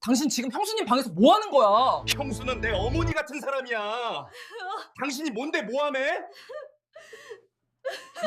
당신 지금 형수님 방에서 뭐 하는 거야? 형수는 내 어머니 같은 사람이야. 당신이 뭔데 모함해?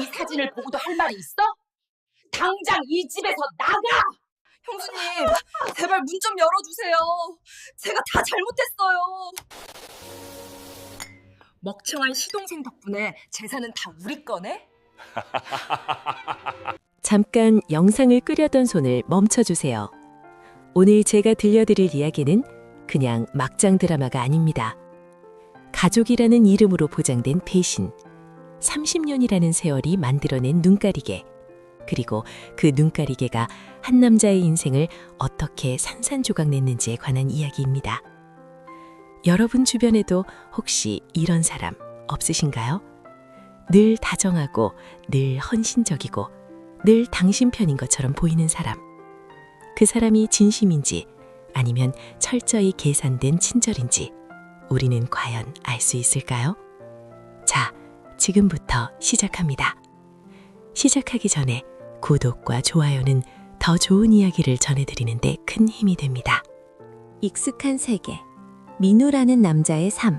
이 사진을 보고도 할 말이 있어? 당장 이 집에서 나가! 형수님, 제발 문 좀 열어주세요. 제가 다 잘못했어요. 먹청한 시동생 덕분에 재산은 다 우리 거네? 잠깐 영상을 끄려던 손을 멈춰주세요. 오늘 제가 들려드릴 이야기는 그냥 막장 드라마가 아닙니다. 가족이라는 이름으로 보장된 배신, 30년이라는 세월이 만들어낸 눈가리개, 그리고 그 눈가리개가 한 남자의 인생을 어떻게 산산조각냈는지에 관한 이야기입니다. 여러분 주변에도 혹시 이런 사람 없으신가요? 늘 다정하고 늘 헌신적이고 늘 당신 편인 것처럼 보이는 사람. 그 사람이 진심인지 아니면 철저히 계산된 친절인지 우리는 과연 알 수 있을까요? 자, 지금부터 시작합니다. 시작하기 전에 구독과 좋아요는 더 좋은 이야기를 전해드리는데 큰 힘이 됩니다. 익숙한 세계, 민우라는 남자의 삶.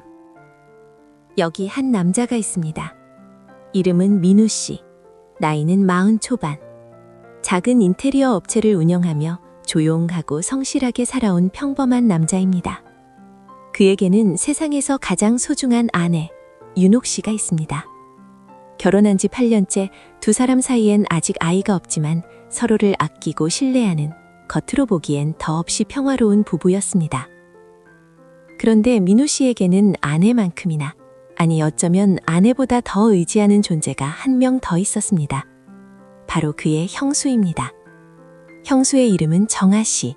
여기 한 남자가 있습니다. 이름은 민우 씨. 나이는 40 초반. 작은 인테리어 업체를 운영하며 조용하고 성실하게 살아온 평범한 남자입니다. 그에게는 세상에서 가장 소중한 아내, 윤옥 씨가 있습니다. 결혼한 지 8년째 두 사람 사이엔 아직 아이가 없지만 서로를 아끼고 신뢰하는 겉으로 보기엔 더없이 평화로운 부부였습니다. 그런데 민우 씨에게는 아내만큼이나, 아니 어쩌면 아내보다 더 의지하는 존재가 한 명 더 있었습니다. 바로 그의 형수입니다. 형수의 이름은 정아 씨.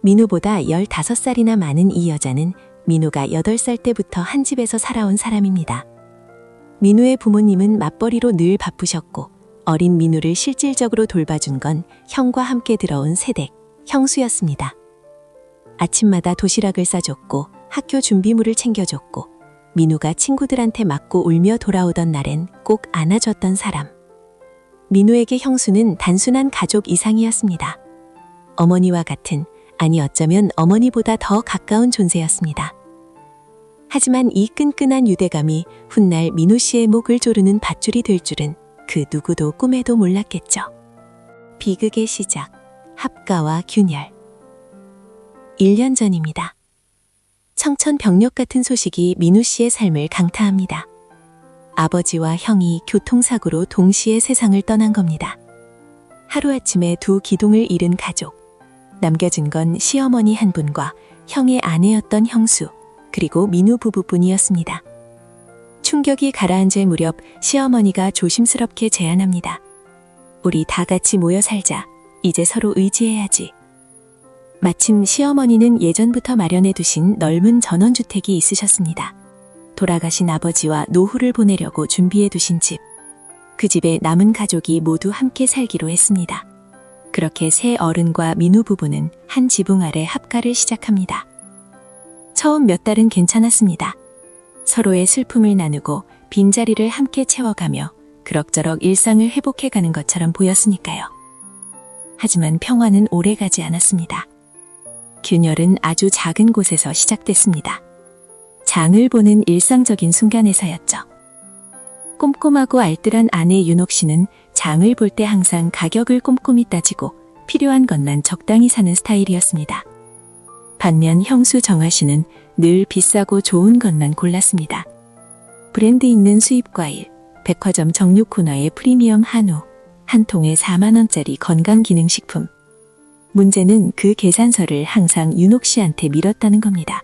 민우보다 15살이나 많은 이 여자는 민우가 8살 때부터 한 집에서 살아온 사람입니다. 민우의 부모님은 맞벌이로 늘 바쁘셨고 어린 민우를 실질적으로 돌봐준 건 형과 함께 들어온 새댁, 형수였습니다. 아침마다 도시락을 싸줬고 학교 준비물을 챙겨줬고 민우가 친구들한테 맞고 울며 돌아오던 날엔 꼭 안아줬던 사람. 민우에게 형수는 단순한 가족 이상이었습니다. 어머니와 같은, 아니 어쩌면 어머니보다 더 가까운 존재였습니다. 하지만 이 끈끈한 유대감이 훗날 민우 씨의 목을 조르는 밧줄이 될 줄은 그 누구도 꿈에도 몰랐겠죠. 비극의 시작, 합가와 균열. 1년 전입니다. 청천벽력 같은 소식이 민우 씨의 삶을 강타합니다. 아버지와 형이 교통사고로 동시에 세상을 떠난 겁니다. 하루아침에 두 기둥을 잃은 가족. 남겨진 건 시어머니 한 분과 형의 아내였던 형수, 그리고 민우 부부뿐이었습니다. 충격이 가라앉을 무렵 시어머니가 조심스럽게 제안합니다. 우리 다 같이 모여 살자. 이제 서로 의지해야지. 마침 시어머니는 예전부터 마련해 두신 넓은 전원주택이 있으셨습니다. 돌아가신 아버지와 노후를 보내려고 준비해 두신 집. 그 집에 남은 가족이 모두 함께 살기로 했습니다. 그렇게 새 어른과 민우 부부는 한 지붕 아래 합가를 시작합니다. 처음 몇 달은 괜찮았습니다. 서로의 슬픔을 나누고 빈자리를 함께 채워가며 그럭저럭 일상을 회복해가는 것처럼 보였으니까요. 하지만 평화는 오래가지 않았습니다. 균열은 아주 작은 곳에서 시작됐습니다. 장을 보는 일상적인 순간에서였죠. 꼼꼼하고 알뜰한 아내 윤옥 씨는 장을 볼 때 항상 가격을 꼼꼼히 따지고 필요한 것만 적당히 사는 스타일이었습니다. 반면 형수 정아 씨는 늘 비싸고 좋은 것만 골랐습니다. 브랜드 있는 수입과일, 백화점 정육 코너의 프리미엄 한우, 한 통에 4만 원짜리 건강기능식품. 문제는 그 계산서를 항상 윤옥 씨한테 밀었다는 겁니다.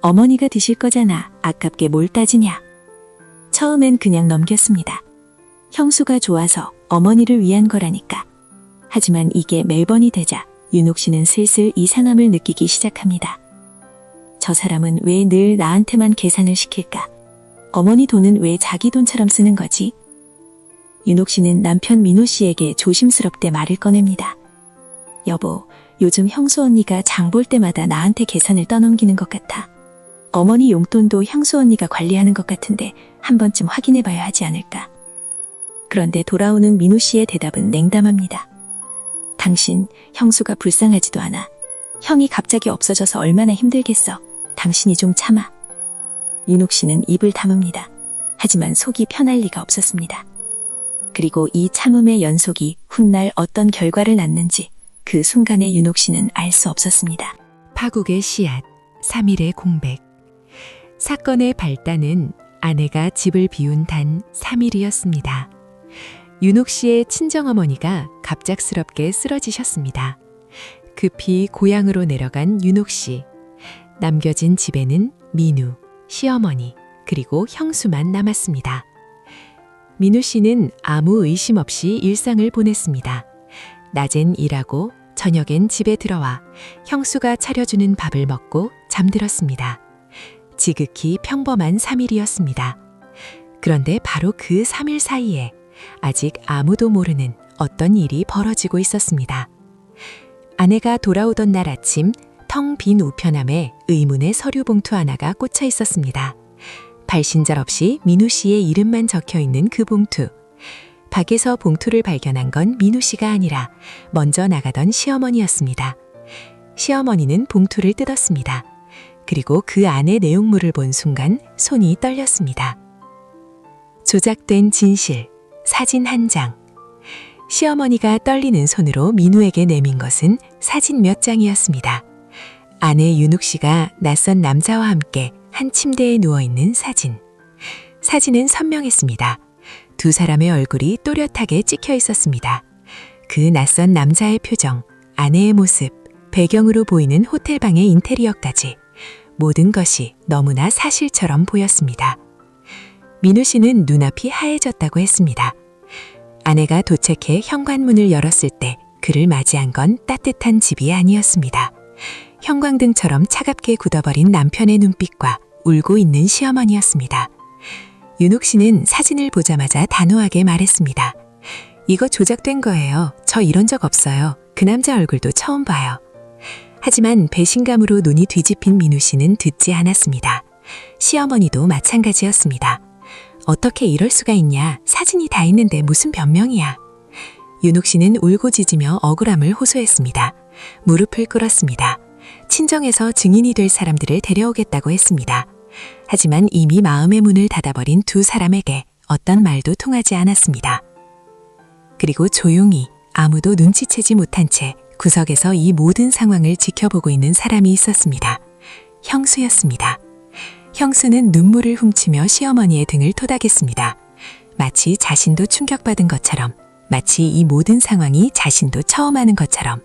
어머니가 드실 거잖아. 아깝게 뭘 따지냐. 처음엔 그냥 넘겼습니다. 형수가 좋아서 어머니를 위한 거라니까. 하지만 이게 매번이 되자 윤옥 씨는 슬슬 이상함을 느끼기 시작합니다. 저 사람은 왜 늘 나한테만 계산을 시킬까? 어머니 돈은 왜 자기 돈처럼 쓰는 거지? 윤옥 씨는 남편 민우 씨에게 조심스럽게 말을 꺼냅니다. 여보, 요즘 형수 언니가 장 볼 때마다 나한테 계산을 떠넘기는 것 같아. 어머니 용돈도 형수 언니가 관리하는 것 같은데 한 번쯤 확인해봐야 하지 않을까. 그런데 돌아오는 민우 씨의 대답은 냉담합니다. 당신, 형수가 불쌍하지도 않아. 형이 갑자기 없어져서 얼마나 힘들겠어. 당신이 좀 참아. 윤옥 씨는 입을 다뭅니다. 하지만 속이 편할 리가 없었습니다. 그리고 이 참음의 연속이 훗날 어떤 결과를 낳는지 그 순간에 윤옥 씨는 알 수 없었습니다. 파국의 씨앗, 3일의 공백. 사건의 발단은 아내가 집을 비운 단 3일이었습니다. 윤옥 씨의 친정어머니가 갑작스럽게 쓰러지셨습니다. 급히 고향으로 내려간 윤옥 씨. 남겨진 집에는 민우, 시어머니, 그리고 형수만 남았습니다. 민우 씨는 아무 의심 없이 일상을 보냈습니다. 낮엔 일하고 저녁엔 집에 들어와 형수가 차려주는 밥을 먹고 잠들었습니다. 지극히 평범한 3일이었습니다. 그런데 바로 그 3일 사이에 아직 아무도 모르는 어떤 일이 벌어지고 있었습니다. 아내가 돌아오던 날 아침 텅 빈 우편함에 의문의 서류 봉투 하나가 꽂혀 있었습니다. 발신자 없이 민우 씨의 이름만 적혀 있는 그 봉투. 밖에서 봉투를 발견한 건 민우 씨가 아니라 먼저 나가던 시어머니였습니다. 시어머니는 봉투를 뜯었습니다. 그리고 그 안의 내용물을 본 순간 손이 떨렸습니다. 조작된 진실, 사진 한 장. 시어머니가 떨리는 손으로 민우에게 내민 것은 사진 몇 장이었습니다. 아내 윤옥 씨가 낯선 남자와 함께 한 침대에 누워있는 사진. 사진은 선명했습니다. 두 사람의 얼굴이 또렷하게 찍혀 있었습니다. 그 낯선 남자의 표정, 아내의 모습, 배경으로 보이는 호텔방의 인테리어까지 모든 것이 너무나 사실처럼 보였습니다. 민우 씨는 눈앞이 하얘졌다고 했습니다. 아내가 도착해 현관문을 열었을 때 그를 맞이한 건 따뜻한 집이 아니었습니다. 형광등처럼 차갑게 굳어버린 남편의 눈빛과 울고 있는 시어머니였습니다. 윤옥 씨는 사진을 보자마자 단호하게 말했습니다. 이거 조작된 거예요. 저 이런 적 없어요. 그 남자 얼굴도 처음 봐요. 하지만 배신감으로 눈이 뒤집힌 민우 씨는 듣지 않았습니다. 시어머니도 마찬가지였습니다. 어떻게 이럴 수가 있냐. 사진이 다 있는데 무슨 변명이야. 윤옥 씨는 울고 짖으며 억울함을 호소했습니다. 무릎을 꿇었습니다. 친정에서 증인이 될 사람들을 데려오겠다고 했습니다. 하지만 이미 마음의 문을 닫아버린 두 사람에게 어떤 말도 통하지 않았습니다. 그리고 조용히 아무도 눈치채지 못한 채 구석에서 이 모든 상황을 지켜보고 있는 사람이 있었습니다. 형수였습니다. 형수는 눈물을 훔치며 시어머니의 등을 토닥였습니다. 마치 자신도 충격받은 것처럼, 마치 이 모든 상황이 자신도 처음 하는 것처럼.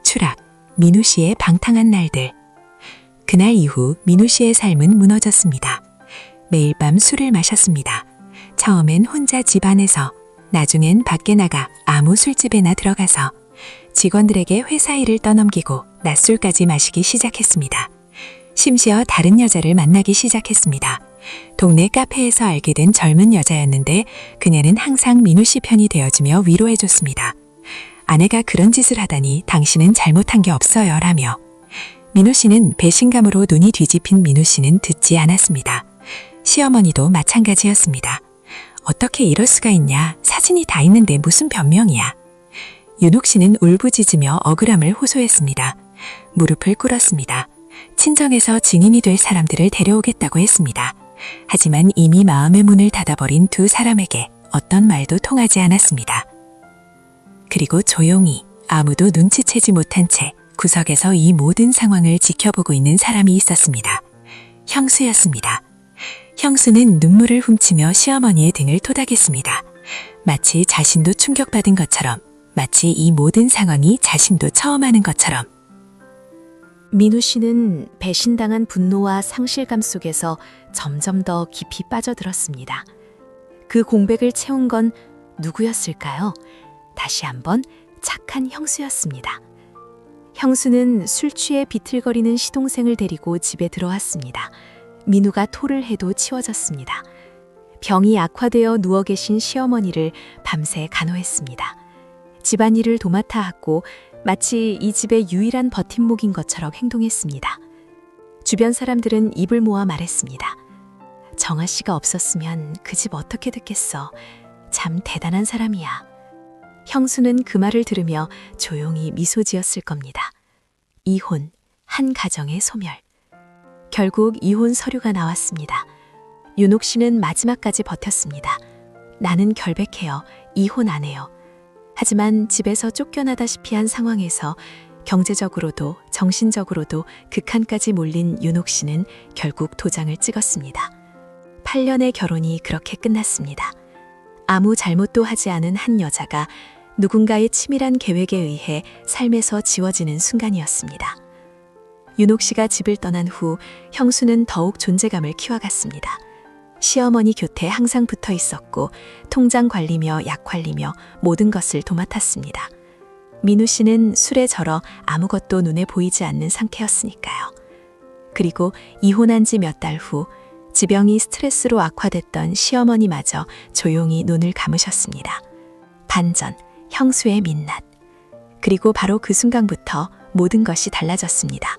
추락, 민우 씨의 방탕한 날들. 그날 이후 민우 씨의 삶은 무너졌습니다. 매일 밤 술을 마셨습니다. 처음엔 혼자 집 안에서, 나중엔 밖에 나가 아무 술집에나 들어가서 직원들에게 회사 일을 떠넘기고 낮술까지 마시기 시작했습니다. 심지어 다른 여자를 만나기 시작했습니다. 동네 카페에서 알게 된 젊은 여자였는데 그녀는 항상 민우 씨 편이 되어주며 위로해줬습니다. 아내가 그런 짓을 하다니 당신은 잘못한 게 없어요 라며. 민우 씨는 배신감으로 눈이 뒤집힌 민우 씨는 듣지 않았습니다. 시어머니도 마찬가지였습니다. 어떻게 이럴 수가 있냐. 사진이 다 있는데 무슨 변명이야. 윤옥 씨는 울부짖으며 억울함을 호소했습니다. 무릎을 꿇었습니다. 친정에서 증인이 될 사람들을 데려오겠다고 했습니다. 하지만 이미 마음의 문을 닫아버린 두 사람에게 어떤 말도 통하지 않았습니다. 그리고 조용히 아무도 눈치채지 못한 채 구석에서 이 모든 상황을 지켜보고 있는 사람이 있었습니다. 형수였습니다. 형수는 눈물을 훔치며 시어머니의 등을 토닥였습니다. 마치 자신도 충격받은 것처럼, 마치 이 모든 상황이 자신도 처음 하는 것처럼. 민우 씨는 배신당한 분노와 상실감 속에서 점점 더 깊이 빠져들었습니다. 그 공백을 채운 건 누구였을까요? 다시 한번 착한 형수였습니다. 형수는 술 취해 비틀거리는 시동생을 데리고 집에 들어왔습니다. 민우가 토를 해도 치워졌습니다. 병이 악화되어 누워 계신 시어머니를 밤새 간호했습니다. 집안일을 도맡아 하고 마치 이 집의 유일한 버팀목인 것처럼 행동했습니다. 주변 사람들은 입을 모아 말했습니다. 정아 씨가 없었으면 그 집 어떻게 됐겠어. 참 대단한 사람이야. 형수는 그 말을 들으며 조용히 미소 지었을 겁니다. 이혼, 한 가정의 소멸. 결국 이혼 서류가 나왔습니다. 윤옥 씨는 마지막까지 버텼습니다. 나는 결백해요. 이혼 안 해요. 하지만 집에서 쫓겨나다시피 한 상황에서 경제적으로도 정신적으로도 극한까지 몰린 윤옥 씨는 결국 도장을 찍었습니다. 8년의 결혼이 그렇게 끝났습니다. 아무 잘못도 하지 않은 한 여자가 누군가의 치밀한 계획에 의해 삶에서 지워지는 순간이었습니다. 윤옥 씨가 집을 떠난 후 형수는 더욱 존재감을 키워갔습니다. 시어머니 곁에 항상 붙어 있었고 통장 관리며 약 관리며 모든 것을 도맡았습니다. 민우 씨는 술에 절어 아무것도 눈에 보이지 않는 상태였으니까요. 그리고 이혼한 지 몇 달 후 지병이 스트레스로 악화됐던 시어머니마저 조용히 눈을 감으셨습니다. 반전, 형수의 민낯. 그리고 바로 그 순간부터 모든 것이 달라졌습니다.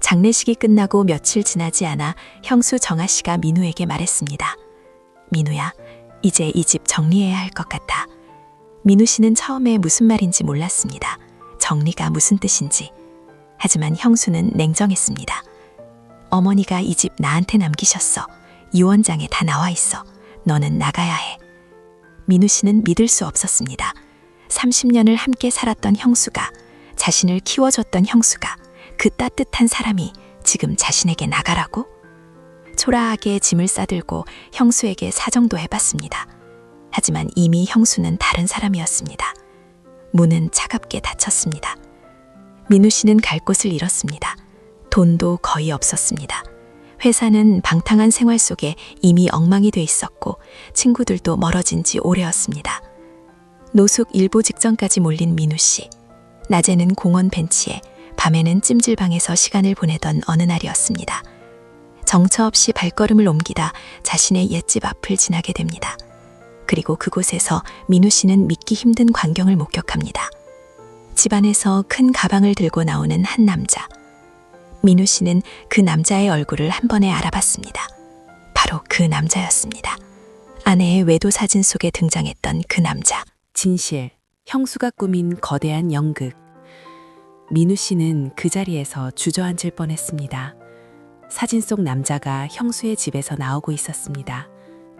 장례식이 끝나고 며칠 지나지 않아 형수 정아 씨가 민우에게 말했습니다. 민우야, 이제 이 집 정리해야 할 것 같아. 민우 씨는 처음에 무슨 말인지 몰랐습니다. 정리가 무슨 뜻인지. 하지만 형수는 냉정했습니다. 어머니가 이 집 나한테 남기셨어. 유언장에 다 나와 있어. 너는 나가야 해. 민우 씨는 믿을 수 없었습니다. 30년을 함께 살았던 형수가, 자신을 키워줬던 형수가, 그 따뜻한 사람이 지금 자신에게 나가라고? 초라하게 짐을 싸들고 형수에게 사정도 해봤습니다. 하지만 이미 형수는 다른 사람이었습니다. 문은 차갑게 닫혔습니다. 민우 씨는 갈 곳을 잃었습니다. 돈도 거의 없었습니다. 회사는 방탕한 생활 속에 이미 엉망이 돼 있었고 친구들도 멀어진 지 오래였습니다. 노숙 일보 직전까지 몰린 민우 씨. 낮에는 공원 벤치에, 밤에는 찜질방에서 시간을 보내던 어느 날이었습니다. 정처 없이 발걸음을 옮기다 자신의 옛집 앞을 지나게 됩니다. 그리고 그곳에서 민우 씨는 믿기 힘든 광경을 목격합니다. 집안에서 큰 가방을 들고 나오는 한 남자. 민우 씨는 그 남자의 얼굴을 한 번에 알아봤습니다. 바로 그 남자였습니다. 아내의 외도 사진 속에 등장했던 그 남자. 진실, 형수가 꾸민 거대한 연극. 민우 씨는 그 자리에서 주저앉을 뻔했습니다. 사진 속 남자가 형수의 집에서 나오고 있었습니다.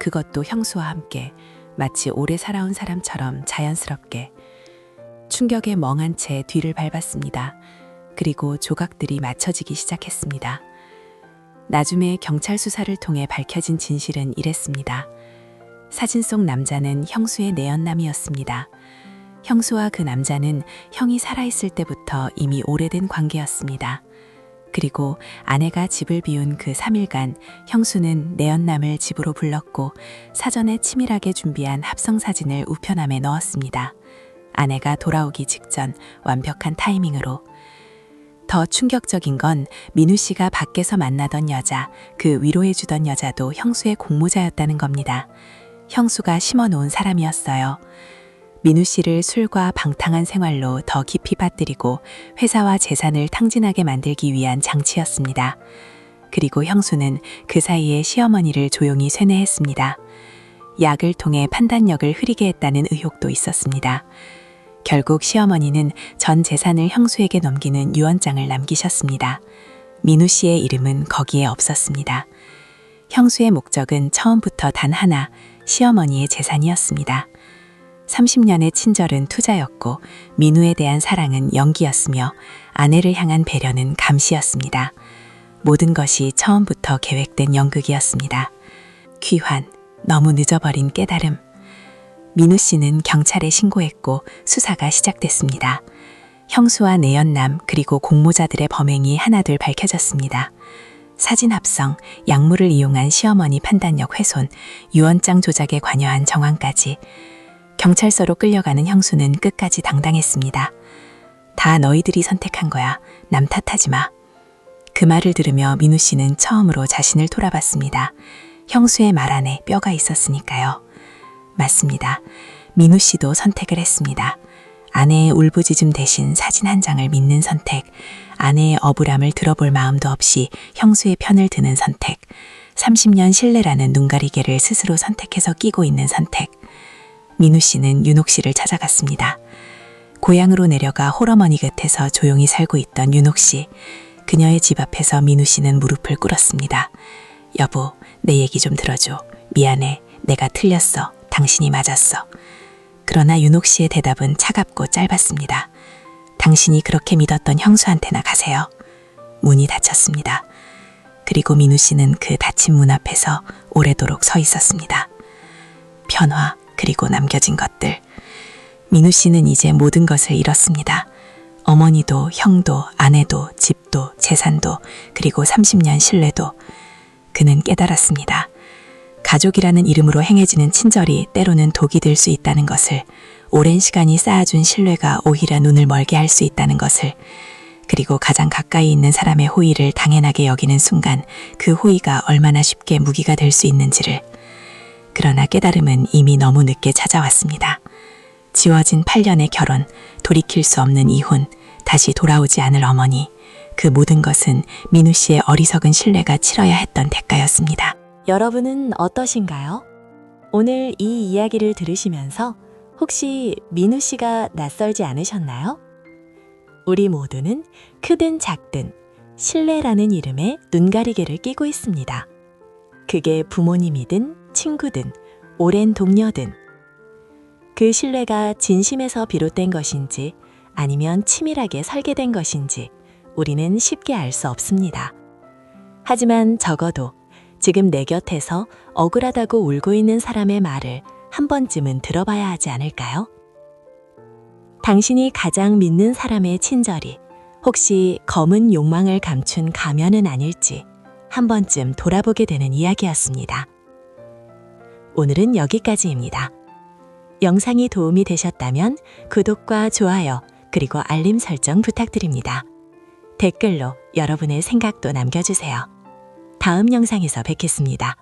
그것도 형수와 함께 마치 오래 살아온 사람처럼 자연스럽게. 충격에 멍한 채 뒤를 밟았습니다. 그리고 조각들이 맞춰지기 시작했습니다. 나중에 경찰 수사를 통해 밝혀진 진실은 이랬습니다. 사진 속 남자는 형수의 내연남이었습니다. 형수와 그 남자는 형이 살아있을 때부터 이미 오래된 관계였습니다. 그리고 아내가 집을 비운 그 3일간 형수는 내연남을 집으로 불렀고 사전에 치밀하게 준비한 합성사진을 우편함에 넣었습니다. 아내가 돌아오기 직전 완벽한 타이밍으로. 더 충격적인 건 민우 씨가 밖에서 만나던 여자, 그 위로해주던 여자도 형수의 공모자였다는 겁니다. 형수가 심어놓은 사람이었어요. 민우 씨를 술과 방탕한 생활로 더 깊이 빠뜨리고 회사와 재산을 탕진하게 만들기 위한 장치였습니다. 그리고 형수는 그 사이에 시어머니를 조용히 쇠뇌했습니다. 약을 통해 판단력을 흐리게 했다는 의혹도 있었습니다. 결국 시어머니는 전 재산을 형수에게 넘기는 유언장을 남기셨습니다. 민우 씨의 이름은 거기에 없었습니다. 형수의 목적은 처음부터 단 하나, 시어머니의 재산이었습니다. 30년의 친절은 투자였고 민우에 대한 사랑은 연기였으며 아내를 향한 배려는 감시였습니다. 모든 것이 처음부터 계획된 연극이었습니다. 귀환, 너무 늦어버린 깨달음. 민우 씨는 경찰에 신고했고 수사가 시작됐습니다. 형수와 내연남 그리고 공모자들의 범행이 하나둘 밝혀졌습니다. 사진 합성, 약물을 이용한 시어머니 판단력 훼손, 유언장 조작에 관여한 정황까지. 경찰서로 끌려가는 형수는 끝까지 당당했습니다. 다 너희들이 선택한 거야. 남 탓하지 마. 그 말을 들으며 민우 씨는 처음으로 자신을 돌아봤습니다. 형수의 말 안에 뼈가 있었으니까요. 맞습니다. 민우 씨도 선택을 했습니다. 아내의 울부짖음 대신 사진 한 장을 믿는 선택, 아내의 억울함을 들어볼 마음도 없이 형수의 편을 드는 선택, 30년 신뢰라는 눈가리개를 스스로 선택해서 끼고 있는 선택. 민우 씨는 윤옥 씨를 찾아갔습니다. 고향으로 내려가 홀어머니 곁에서 조용히 살고 있던 윤옥 씨. 그녀의 집 앞에서 민우 씨는 무릎을 꿇었습니다. 여보, 내 얘기 좀 들어줘. 미안해. 내가 틀렸어. 당신이 맞았어. 그러나 윤옥 씨의 대답은 차갑고 짧았습니다. 당신이 그렇게 믿었던 형수한테나 가세요. 문이 닫혔습니다. 그리고 민우 씨는 그 닫힌 문 앞에서 오래도록 서 있었습니다. 변화, 그리고 남겨진 것들. 민우 씨는 이제 모든 것을 잃었습니다. 어머니도, 형도, 아내도, 집도, 재산도, 그리고 30년 신뢰도. 그는 깨달았습니다. 가족이라는 이름으로 행해지는 친절이 때로는 독이 될 수 있다는 것을, 오랜 시간이 쌓아준 신뢰가 오히려 눈을 멀게 할 수 있다는 것을, 그리고 가장 가까이 있는 사람의 호의를 당연하게 여기는 순간 그 호의가 얼마나 쉽게 무기가 될 수 있는지를. 그러나 깨달음은 이미 너무 늦게 찾아왔습니다. 지워진 8년의 결혼, 돌이킬 수 없는 이혼, 다시 돌아오지 않을 어머니. 그 모든 것은 민우 씨의 어리석은 신뢰가 치러야 했던 대가였습니다. 여러분은 어떠신가요? 오늘 이 이야기를 들으시면서 혹시 민우 씨가 낯설지 않으셨나요? 우리 모두는 크든 작든 신뢰라는 이름에 눈가리개를 끼고 있습니다. 그게 부모님이든 친구든 오랜 동료든. 그 신뢰가 진심에서 비롯된 것인지 아니면 치밀하게 설계된 것인지 우리는 쉽게 알 수 없습니다. 하지만 적어도 지금 내 곁에서 억울하다고 울고 있는 사람의 말을 한 번쯤은 들어봐야 하지 않을까요? 당신이 가장 믿는 사람의 친절이 혹시 검은 욕망을 감춘 가면은 아닐지 한 번쯤 돌아보게 되는 이야기였습니다. 오늘은 여기까지입니다. 영상이 도움이 되셨다면 구독과 좋아요 그리고 알림 설정 부탁드립니다. 댓글로 여러분의 생각도 남겨주세요. 다음 영상에서 뵙겠습니다.